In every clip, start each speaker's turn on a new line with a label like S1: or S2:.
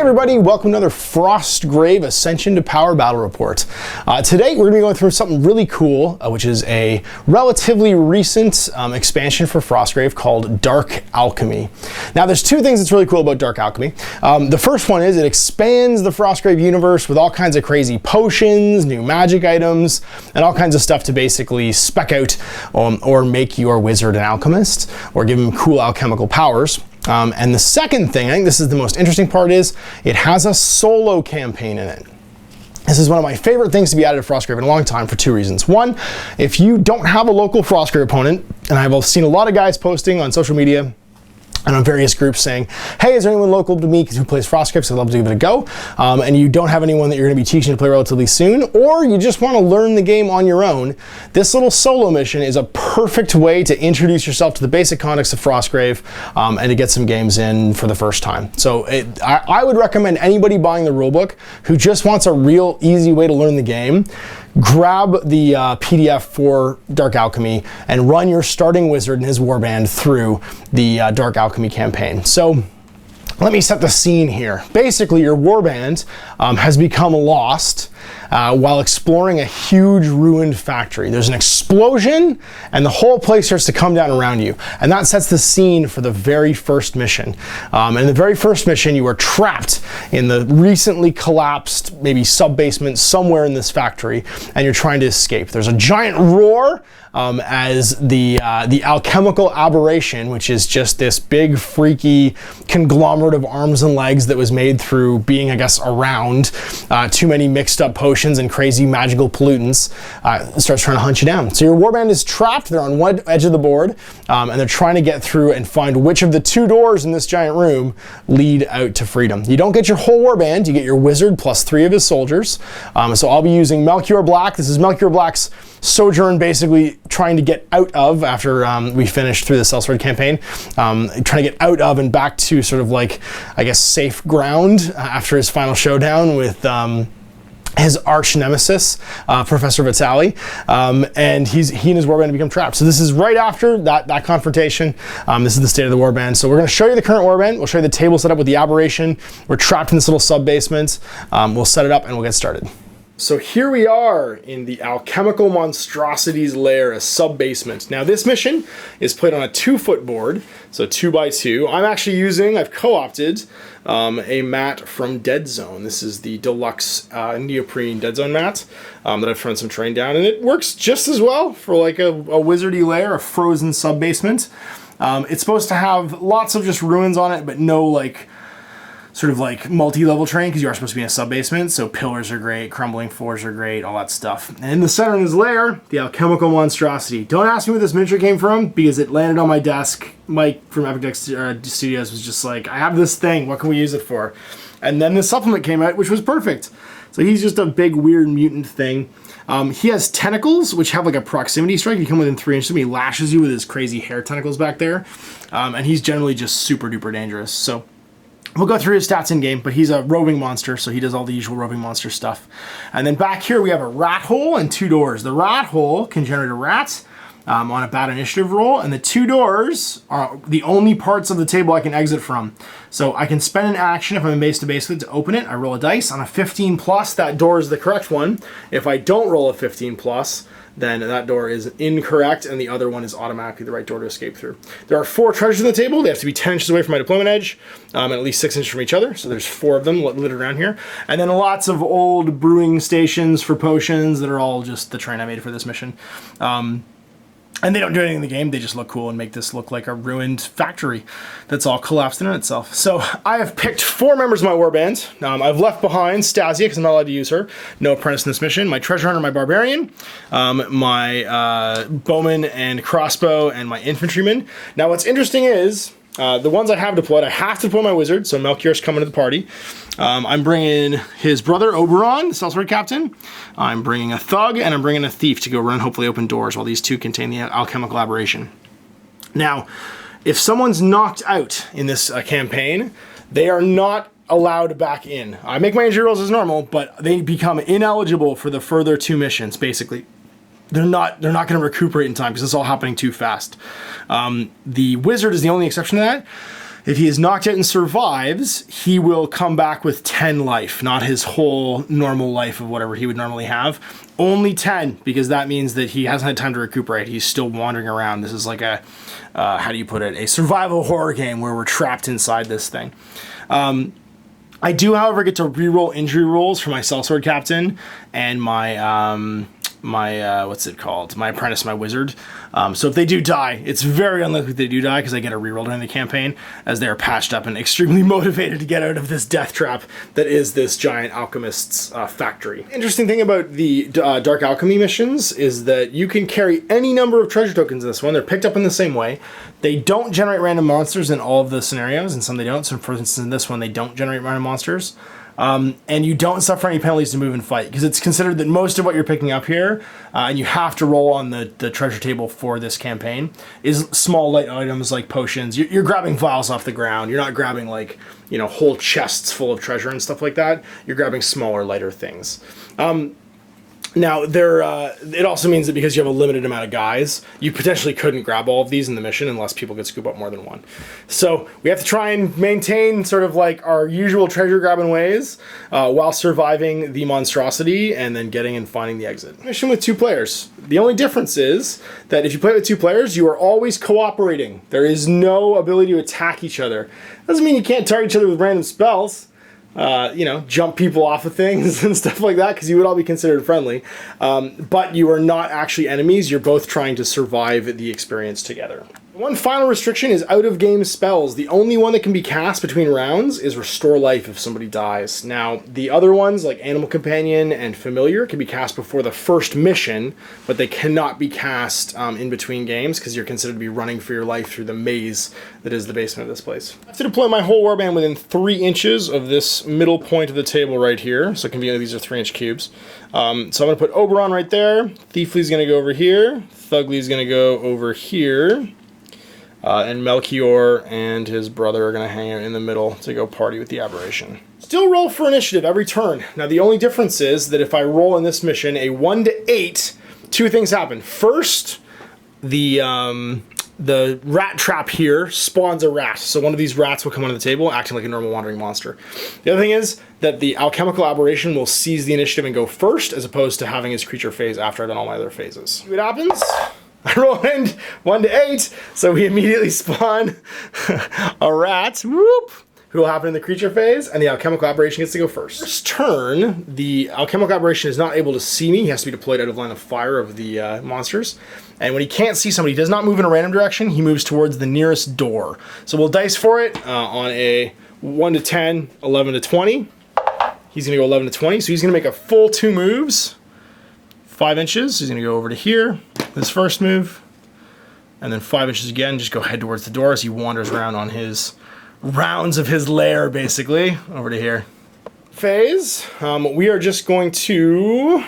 S1: everybody, welcome to another Frostgrave Ascension to Power Battle Report. Today we're going to be going through something really cool, which is a relatively recent expansion for Frostgrave called Dark Alchemy. Now there's two things that's really cool about Dark Alchemy. The first one is it expands the Frostgrave universe with all kinds of crazy potions, new magic items, and all kinds of stuff to basically spec out or make your wizard an alchemist, or give him cool alchemical powers. And the second thing, I think this is the most interesting part, is it has a solo campaign in it. This is one of my favorite things to be added to Frostgrave in a long time for two reasons. One, if you don't have a local Frostgrave opponent, and I've seen a lot of guys posting on social media and on various groups saying, hey, is there anyone local to me who plays Frostgrave? So I'd love to give it a go. And you don't have anyone that you're going to be teaching to play relatively soon, or you just want to learn the game on your own, this little solo mission is a perfect way to introduce yourself to the basic context of Frostgrave and to get some games in for the first time. So I would recommend anybody buying the rulebook who just wants a real easy way to learn the game, grab the PDF for Dark Alchemy and run your starting wizard and his warband through the Dark Alchemy campaign. So let me set the scene here. Basically, your warband has become lost while exploring a huge ruined factory. There's an explosion and the whole place starts to come down around you. And that sets the scene for the very first mission. And in the very first mission, you are trapped in the recently collapsed, maybe sub-basement somewhere in this factory, and you're trying to escape. There's a giant roar as the Alchemical Operation, which is just this big freaky conglomerate of arms and legs that was made through being, I guess, around too many mixed up potions and crazy magical pollutants, starts trying to hunt you down. So your warband is trapped. They're on one edge of the board, and they're trying to get through and find which of the two doors in this giant room lead out to freedom. You don't get your whole warband. You get your wizard plus 3 of his soldiers. So I'll be using Melchior Black. This is Melchior Black's sojourn, basically trying to get out of, after we finished through the Sellsword campaign, trying to get out of and back to sort of like, I guess, safe ground after his final showdown with his arch nemesis, Professor Vitali, and he and his warband become trapped. So this is right after that confrontation. This is the state of the warband. So we're going to show you the current warband. We'll show you the table set up with the aberration. We're trapped in this little sub-basement. We'll set it up and we'll get started. So here we are in the Alchemical Monstrosity's lair, a sub-basement. Now this mission is played on a 2-foot board, so 2x2. I've co-opted a mat from Dead Zone. This is the deluxe neoprene Dead Zone mat that I've thrown some terrain down, and it works just as well for like a wizardy lair, a frozen sub-basement. It's supposed to have lots of just ruins on it, but no like sort of like multi-level terrain, because you are supposed to be in a sub-basement, so pillars are great, crumbling floors are great, all that stuff. And in the center of his lair, the Alchemical Monstrosity. Don't ask me where this miniature came from, because it landed on my desk. Mike from Epic Deck Studios was just like, I have this thing, what can we use it for? And then the supplement came out, which was perfect. So he's just a big, weird mutant thing. He has tentacles, which have like a proximity strike. You come within 3 inches of him, he lashes you with his crazy hair tentacles back there. And he's generally just super duper dangerous. So we'll go through his stats in game, but he's a roving monster, so he does all the usual roving monster stuff. And then back here we have a rat hole and 2 doors. The rat hole can generate a rat on a bad initiative roll, and the 2 doors are the only parts of the table I can exit from. So I can spend an action if I'm in base to base with it to open it. I roll a dice. On a 15 plus, that door is the correct one. If I don't roll a 15 plus, then that door is incorrect, and the other one is automatically the right door to escape through. There are 4 treasures in the table. They have to be 10 inches away from my deployment edge, and at least 6 inches from each other. So there's 4 of them littered around here. And then lots of old brewing stations for potions that are all just the terrain I made for this mission. And they don't do anything in the game, they just look cool and make this look like a ruined factory that's all collapsed in on itself. So I have picked 4 members of my warband. I've left behind Stasia, because I'm not allowed to use her. No apprentice in this mission. My treasure hunter, my barbarian, my bowman and crossbow, and my infantryman. Now what's interesting is, the ones I have deployed, I have to deploy my wizard, so Melchior's coming to the party. I'm bringing his brother, Oberon, the Sellsword captain. I'm bringing a thug, and I'm bringing a thief to go run and hopefully open doors, while these 2 contain the Alchemical Operation. Now, if someone's knocked out in this campaign, they are not allowed back in. I make my injury rolls as normal, but they become ineligible for the further 2 missions, basically. They're not going to recuperate in time, because it's all happening too fast. The wizard is the only exception to that. If he is knocked out and survives, he will come back with 10 life, not his whole normal life of whatever he would normally have. Only 10, because that means that he hasn't had time to recuperate. He's still wandering around. This is like a, how do you put it, a survival horror game where we're trapped inside this thing. I do, however, get to reroll injury rolls for my sellsword captain and my what's it called? My apprentice, my wizard. So if they do die, it's very unlikely they do die because I get a reroll during the campaign as they are patched up and extremely motivated to get out of this death trap that is this giant alchemist's factory. Interesting thing about the Dark Alchemy missions is that you can carry any number of treasure tokens in this one. They're picked up in the same way. They don't generate random monsters in all of the scenarios, and some they don't. So for instance, in this one, they don't generate random monsters. And you don't suffer any penalties to move and fight, because it's considered that most of what you're picking up here, and you have to roll on the treasure table for this campaign, is small light items like potions. You're grabbing vials off the ground. You're not grabbing like, you know, whole chests full of treasure and stuff like that. You're grabbing smaller, lighter things. Now, it also means that because you have a limited amount of guys, you potentially couldn't grab all of these in the mission unless people could scoop up more than one. So we have to try and maintain sort of like our usual treasure grabbing ways while surviving the monstrosity and then getting and finding the exit. Mission with 2 players. The only difference is that if you play with 2 players, you are always cooperating. There is no ability to attack each other. Doesn't mean you can't target each other with random spells. You know, jump people off of things and stuff like that, because you would all be considered friendly. But you are not actually enemies. You're both trying to survive the experience together. One final restriction is out-of-game spells. The only one that can be cast between rounds is Restore Life if somebody dies. Now, the other ones, like Animal Companion and Familiar, can be cast before the first mission, but they cannot be cast in between games, because you're considered to be running for your life through the maze that is the basement of this place. I have to deploy my whole warband within 3 inches of this middle point of the table right here, so conveniently these are 3-inch cubes. So I'm going to put Oberon right there, Thiefly's going to go over here, Thugly's going to go over here, and Melchior and his brother are going to hang out in the middle to go party with the aberration. Still roll for initiative every turn. Now the only difference is that if I roll in this mission a 1 to 8, 2 things happen. First, the rat trap here spawns a rat. So one of these rats will come onto the table acting like a normal wandering monster. The other thing is that the Alchemical Operation will seize the initiative and go first, as opposed to having his creature phase after I've done all my other phases. See what happens? I roll in 1 to 8, so we immediately spawn a rat, whoop, who will happen in the creature phase, and the Alchemical Operation gets to go first. First turn, the Alchemical Operation is not able to see me. He has to be deployed out of line of fire of the monsters. And when he can't see somebody, he does not move in a random direction. He moves towards the nearest door. So we'll dice for it on a 1 to 10, 11 to 20. He's going to go 11 to 20, so he's going to make a full 2 moves. 5 inches, he's going to go over to here, this first move, and then 5 inches again, just go head towards the door as he wanders around on his rounds of his lair, basically, over to here. Phase, we are just going to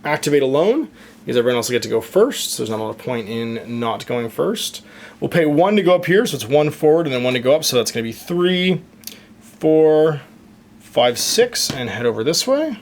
S1: activate alone, because everyone else will get to go first, so there's not a lot of point in not going first. We'll pay 1 to go up here, so it's 1 forward and then 1 to go up, so that's going to be 3, 4, 5, 6, and head over this way.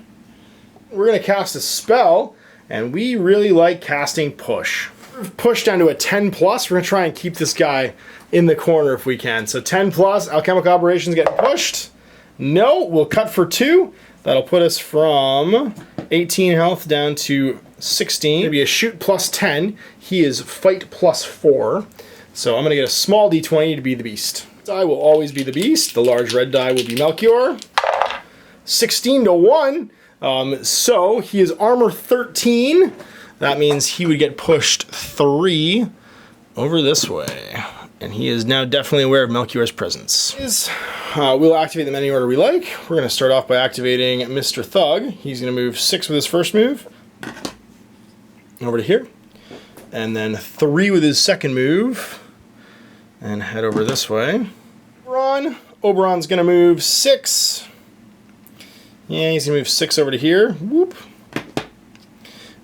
S1: We're going to cast a spell, and we really like casting Push. We've pushed down to a 10 plus. We're going to try and keep this guy in the corner if we can. So 10 plus, Alchemical Operations getting pushed. No, we'll cut for 2. That'll put us from 18 health down to 16. It'll be a shoot plus 10. He is fight plus 4. So I'm going to get a small d20 to be the beast. Die will always be the beast. The large red die will be Melchior. 16 to 1. So he is armor 13. That means he would get pushed 3 over this way. And he is now definitely aware of Melchior's presence. We'll activate them any order we like. We're going to start off by activating Mr. Thug. He's going to move 6 with his first move. Over to here. And then 3 with his second move. And head over this way. Oberon's going to move 6. Yeah, he's going to move 6 over to here. Whoop.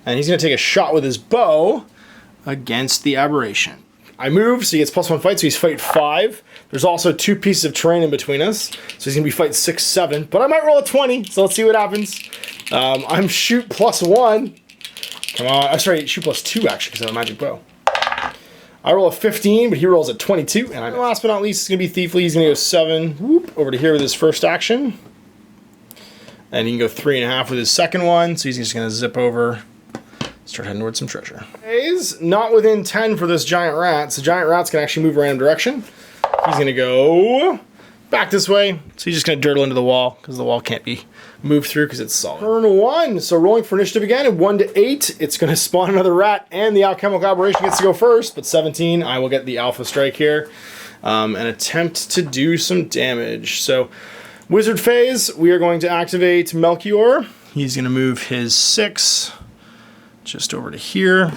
S1: And he's going to take a shot with his bow against the aberration. I move, so he gets +1 fight, so he's fight 5. There's also 2 pieces of terrain in between us, so he's going to be fight 6, 7. But I might roll a 20, so let's see what happens. I'm shoot +1. Come on. I'm sorry, shoot +2, actually, because I have a magic bow. I roll a 15, but he rolls a 22, and I'm last but not least, it's gonna be Thiefly. He's gonna go 7, whoop, over to here with his first action. And he can go 3.5 with his second one, so he's just gonna zip over, start heading towards some treasure. He's not within 10 for this giant rat, so giant rat's gonna actually move a random direction. He's gonna go back this way, so he's just gonna dirtle into the wall, because the wall can't be moved through because it's solid. Turn 1, so rolling for initiative again, and 1 to 8, it's gonna spawn another rat, and the Alchemical Operation gets to go first, but 17, I will get the Alpha Strike here, and attempt to do some damage. So, Wizard phase, we are going to activate Melchior. He's gonna move his 6 just over to here,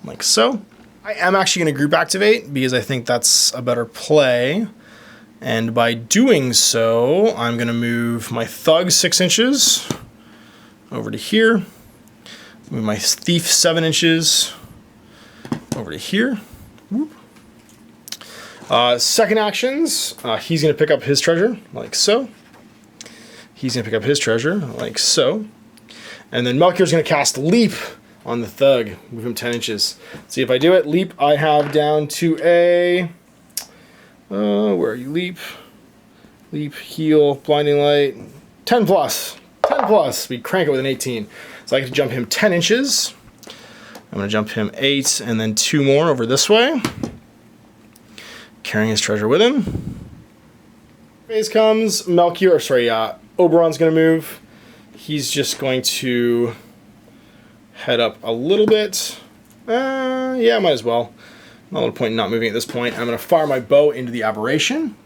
S1: like so. I am actually gonna group activate because I think that's a better play. And by doing so, I'm gonna move my Thug 6 inches over to here. Move my Thief 7 inches over to here. Whoop. Second actions, he's gonna pick up his treasure, like so. He's gonna pick up his treasure, like so. And then Melchior's gonna cast Leap on the Thug, move him 10 inches. See if I do it. Leap, I have down to a, where are you, Leap? Leap, heal, blinding light, 10 plus. 10 plus, we crank it with an 18. So I get to jump him 10 inches. I'm gonna jump him 8 and then 2 more over this way. Carrying his treasure with him. Phase comes, Melchior, sorry, Oberon's gonna move. He's just going to head up a little bit. Yeah, might as well. Not a little point in not moving at this point. I'm gonna fire my bow into the Aberration.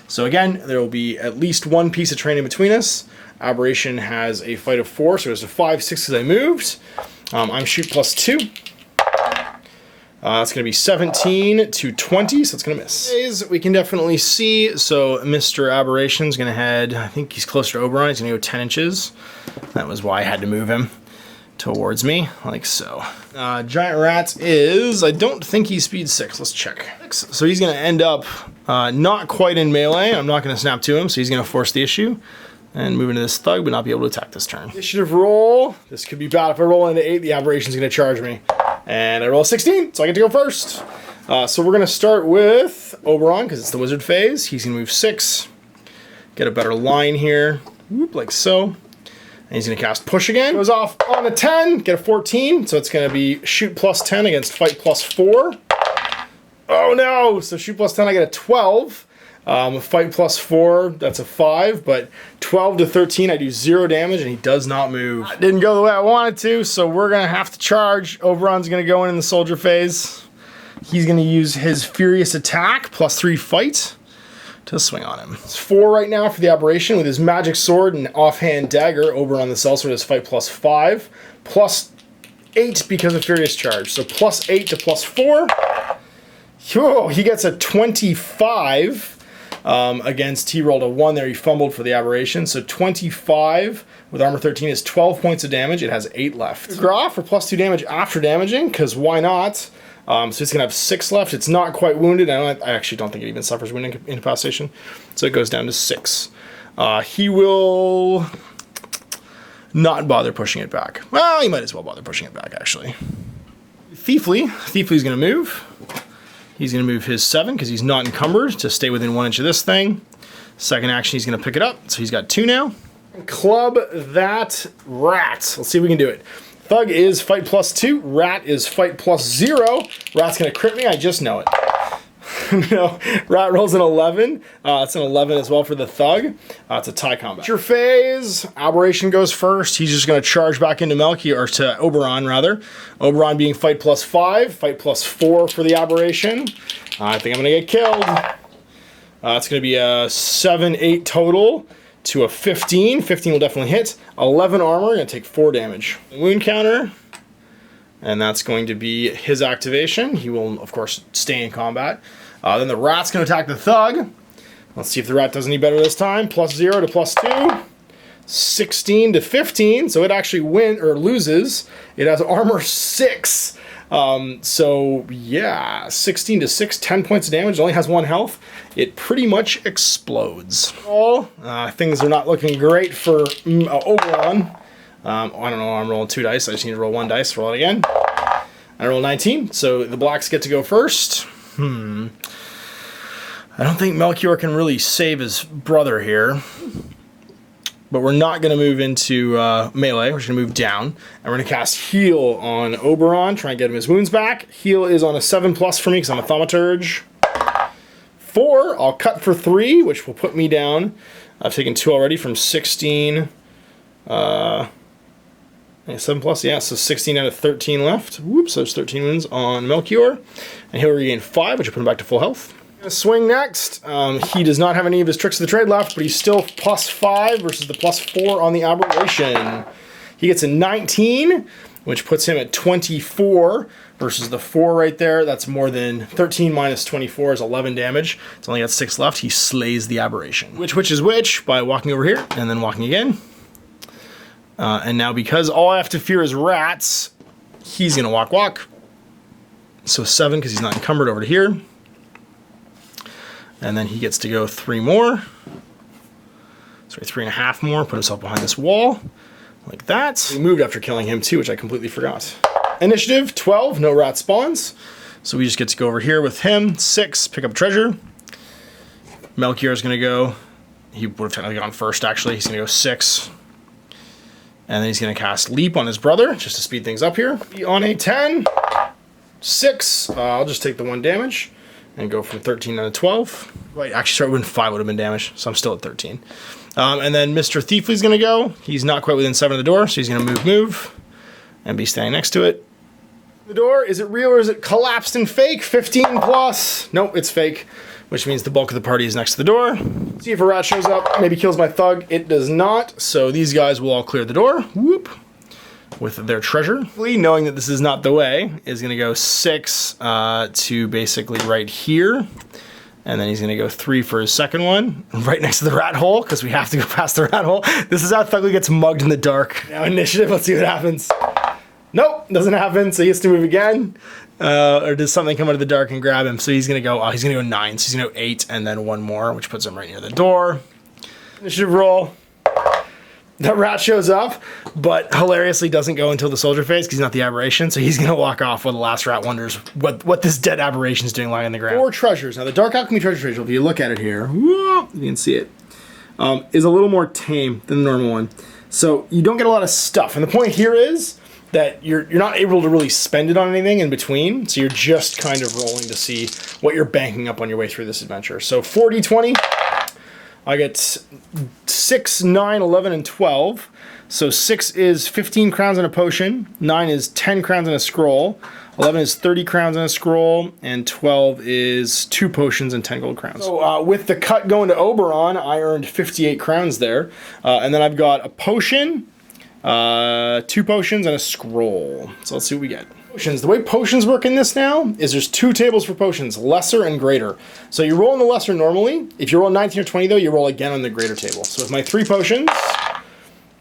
S1: So again, there will be at least 1 piece of terrain in between us. Aberration has a fight of 4, so there's a 5, 6 as I moved. I'm shoot plus 2. It's going to be 17 to 20, so it's going to miss. We can definitely see, so Mr. Aberration's going to head, I think he's closer to Oberon, he's going to go 10 inches. That was why I had to move him towards me, like so. Giant Rat is, I don't think he's speed 6, let's check. So he's going to end up not quite in melee, I'm not going to snap to him, so he's going to force the issue. And move into this Thug, but not be able to attack this turn. Initiative roll. This could be bad. If I roll into 8, the Aberration's going to charge me. And I roll a 16, so I get to go first. So we're going to start with Oberon, because it's the wizard phase. He's going to move 6. Get a better line here. Whoop, like so. And he's going to cast Push again. Goes off on a 10, get a 14. So it's going to be shoot plus 10 against fight plus 4. Oh no! So shoot plus 10, I get a 12. Fight plus 4, that's a 5, but 12 to 13, I do 0 damage, and he does not move. Didn't go the way I wanted to, so we're going to have to charge. Oberon's going to go in the soldier phase. He's going to use his Furious Attack, plus 3 fight, to swing on him. It's 4 right now for the Aberration. With his Magic Sword and Offhand Dagger, Oberon the Sellsword has fight plus 5, plus 8 because of Furious Charge. So plus 8 to plus 4. Whoa, he gets a 25. Against, he rolled a 1 there, he fumbled for the Aberration, so 25 with armor 13 is 12 points of damage, it has 8 left. Graf for plus 2 damage after damaging, because why not? So it's going to have 6 left, it's not quite wounded, I actually don't think it even suffers wound incapacitation, so it goes down to 6. He will not bother pushing it back. Well, he might as well bother pushing it back, actually. Thiefly's going to move. He's going to move his 7 because he's not encumbered to stay within 1 inch of this thing. Second action, he's going to pick it up. So he's got 2 now. Club that rat. Let's see if we can do it. Thug is fight plus 2. Rat is fight plus 0. Rat's going to crit me. I just know it. No, Rat rolls an 11. It's an 11 as well for the Thug. It's a tie combat. Your phase. Aberration goes first. He's just going to charge back into Melchior, or to Oberon rather. Oberon being fight plus 5, fight plus 4 for the Aberration. I think I'm going to get killed. It's going to be a 7, 8 total to a 15. 15 will definitely hit. 11 armor, going to take 4 damage. Wound counter. And that's going to be his activation. He will, of course, stay in combat. Then the Rat's going to attack the Thug. Let's see if the Rat does any better this time. Plus 0 to plus 2. 16 to 15. So it actually loses. It has armor 6. So, yeah. 16 to 6. 10 points of damage. It only has 1 health. It pretty much explodes. Things are not looking great for Oberon. I don't know, I'm rolling 2 dice. I just need to roll 1 dice. Roll it again. I roll 19, so the blacks get to go first. I don't think Melchior can really save his brother here. But we're not going to move into melee. We're just going to move down. And we're going to cast Heal on Oberon, try and get him his wounds back. Heal is on a 7+ for me because I'm a Thaumaturge. 4, I'll cut for 3, which will put me down. I've taken 2 already from 16. 7+, yeah, so 16 out of 13 left. Whoops, there's 13 wounds on Melchior. And he'll regain 5, which will put him back to full health. Gonna swing next. He does not have any of his tricks of the trade left, but he's still +5 versus the +4 on the aberration. He gets a 19, which puts him at 24 versus the 4 right there. That's more than 13 minus 24 is 11 damage. It's only got 6 left. He slays the aberration. Which is which by walking over here and then walking again. And now because all I have to fear is rats, he's gonna walk. So 7 because he's not encumbered over to here. And then he gets to go 3 more. Sorry, 3.5 more. Put himself behind this wall. Like that. He moved after killing him too, which I completely forgot. Initiative, 12. No rat spawns. So we just get to go over here with him. 6. Pick up treasure. Melchior is going to go. He would have technically gone first, actually. He's going to go 6. And then he's going to cast Leap on his brother, just to speed things up here. On a 10. 6. I'll just take the 1 damage. And go from 13 down to 12. Wait, actually, sorry, when 5 would have been damaged, so I'm still at 13. And then Mr. Thiefly's going to go. He's not quite within 7 of the door, so he's going to move, and be standing next to it. The door, is it real or is it collapsed and fake? 15+. Nope, it's fake, which means the bulk of the party is next to the door. See if a rat shows up, maybe kills my thug. It does not, so these guys will all clear the door. Whoop. With their treasure. Knowing that this is not the way, is going to go 6 to basically right here. And then he's going to go 3 for his second one, right next to the rat hole, because we have to go past the rat hole. This is how Thugly gets mugged in the dark. Now initiative, let's see what happens. Nope, doesn't happen, so he has to move again. Or does something come out of the dark and grab him? So he's going to go, he's going to go 9, so he's going to go 8, and then 1 more, which puts him right near the door. Initiative roll. That rat shows up, but hilariously doesn't go until the soldier phase because he's not the aberration, so he's going to walk off while the last rat wonders what this dead aberration is doing lying on the ground. 4 treasures. Now, the Dark Alchemy treasure table, if you look at it here, you can see it, is a little more tame than the normal one. So you don't get a lot of stuff. And the point here is that you're not able to really spend it on anything in between, so you're just kind of rolling to see what you're banking up on your way through this adventure. So 4d20. I get 6, 9, 11, and 12. So 6 is 15 crowns and a potion, 9 is 10 crowns and a scroll, 11 is 30 crowns and a scroll, and 12 is 2 potions and 10 gold crowns. So with the cut going to Oberon, I earned 58 crowns there. And then I've got a potion, 2 potions, and a scroll. So let's see what we get. Potions. The way potions work in this now is there's 2 tables for potions, lesser and greater. So you roll on the lesser normally. If you roll 19 or 20 though, you roll again on the greater table. So with my 3 potions,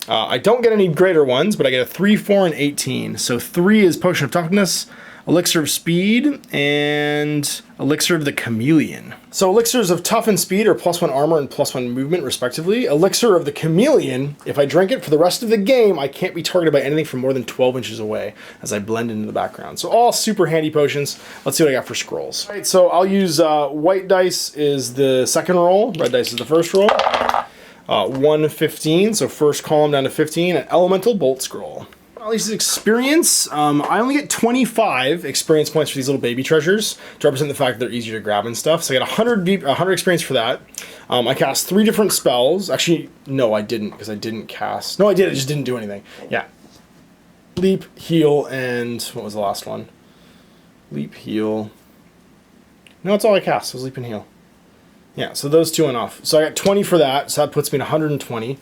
S1: I don't get any greater ones, but I get a 3, 4, and 18. So 3 is Potion of Toughness, Elixir of Speed, and Elixir of the Chameleon. So Elixirs of Tough and Speed are +1 armor and +1 movement, respectively. Elixir of the Chameleon, if I drink it for the rest of the game, I can't be targeted by anything from more than 12 inches away as I blend into the background. So all super handy potions. Let's see what I got for scrolls. All right, so I'll use white dice is the second roll, red dice is the first roll. 115, so first column down to 15, an Elemental Bolt Scroll. At least experience, I only get 25 experience points for these little baby treasures to represent the fact that they're easier to grab and stuff. So I got 100 experience for that. I cast 3 different spells. Actually, no, I didn't, because I didn't cast. No, I did, I just didn't do anything. Yeah. Leap, heal, and what was the last one? Leap, heal. No, that's all I cast, was leap and heal. Yeah, so those 2 went off. So I got 20 for that, so that puts me at 120.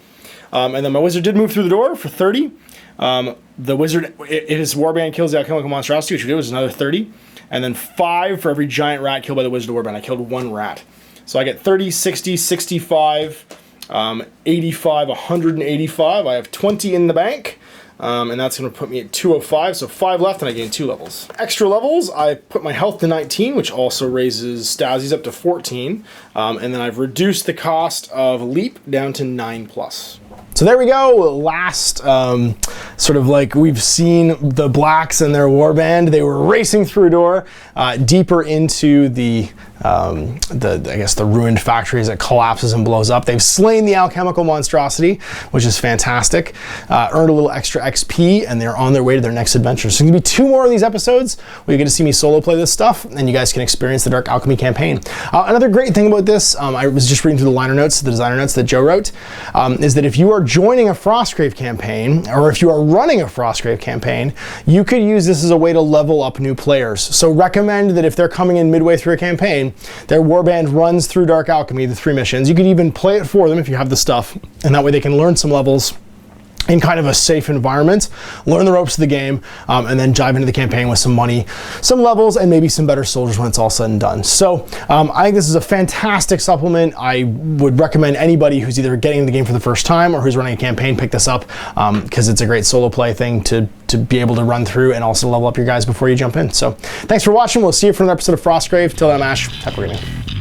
S1: And then my wizard did move through the door for 30. The wizard, his warband kills the Alchemical Monstrosity, which we did, was another 30. And then 5 for every giant rat killed by the wizard warband. I killed 1 rat. So I get 30, 60, 65, 85, 185. I have 20 in the bank. And that's going to put me at 205, so 5 left, and I gain 2 levels. Extra levels, I put my health to 19, which also raises Stasis up to 14. And then I've reduced the cost of Leap down to 9+. So there we go. Last, sort of like we've seen the Blacks and their warband. They were racing through a door deeper into the I guess the ruined factory as it collapses and blows up. They've slain the Alchemical Monstrosity, which is fantastic. Earned a little extra XP, and they're on their way to their next adventure. So there's gonna be 2 more of these episodes where you get to see me solo play this stuff, and you guys can experience the Dark Alchemy campaign. Another great thing about this, I was just reading through the liner notes, the designer notes that Joe wrote, is that if you are joining a Frostgrave campaign, or if you are running a Frostgrave campaign, you could use this as a way to level up new players. So recommend that if they're coming in midway through a campaign, their warband runs through Dark Alchemy, the 3 missions. You could even play it for them if you have the stuff, and that way they can learn some levels in kind of a safe environment, learn the ropes of the game, and then dive into the campaign with some money, some levels, and maybe some better soldiers when it's all said and done. So I think this is a fantastic supplement. I would recommend anybody who's either getting into the game for the first time or who's running a campaign pick this up, because it's a great solo play thing to be able to run through and also level up your guys before you jump in. So thanks for watching. We'll see you for another episode of Frostgrave. Till then, I'm Ash. Have a great night.